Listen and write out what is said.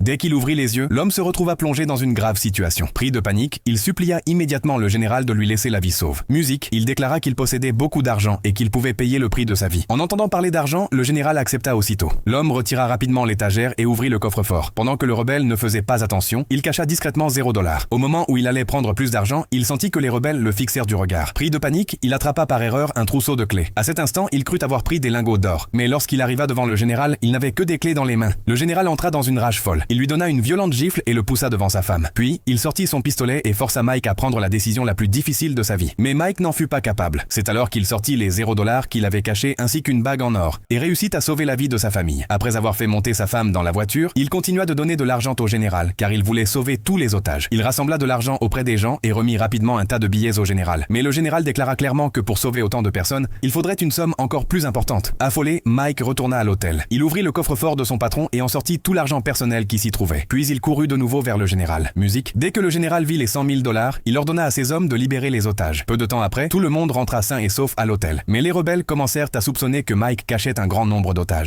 Dès qu'il ouvrit les yeux, l'homme se retrouva plongé dans une grave situation. Pris de panique, il supplia immédiatement le général de lui laisser la vie sauve. Musique, il déclara qu'il possédait beaucoup d'argent et qu'il pouvait payer le prix de sa vie. En entendant parler d'argent, le général accepta aussitôt. L'homme retira rapidement l'étagère et ouvrit le coffre-fort. Pendant que le rebelle ne faisait pas attention, il cacha discrètement $0. Au moment où il allait prendre plus d'argent, il sentit que les rebelles le fixèrent du regard. Pris de panique, il attrapa par erreur un trousseau de clés. À cet instant, il crut avoir pris des lingots d'or. Mais lorsqu'il arriva devant le général, il n'avait que des clés dans les mains. Le général entra dans une rage folle. Il lui donna une violente gifle et le poussa devant sa femme. Puis, il sortit son pistolet et força Mike à prendre la décision la plus difficile de sa vie. Mais Mike n'en fut pas capable. C'est alors qu'il sortit les $0 qu'il avait cachés ainsi qu'une bague en or et réussit à sauver la vie de sa famille. Après avoir fait monter sa femme dans la voiture, il continua de donner de l'argent au général car il voulait sauver tous les otages. Il rassembla de l'argent auprès des gens et remit rapidement un tas de billets au général. Mais le général déclara clairement que pour sauver autant de personnes, il faudrait une somme encore plus importante. Affolé, Mike retourna à l'hôtel. Il ouvrit le coffre-fort de son patron et en sortit tout l'argent personnel qui s'y trouvait. Puis il courut de nouveau vers le général. Musique. Dès que le général vit les $100 000, il ordonna à ses hommes de libérer les otages. Peu de temps après, tout le monde rentra sain et sauf à l'hôtel. Mais les rebelles commencèrent à soupçonner que Mike cachait un grand nombre d'otages.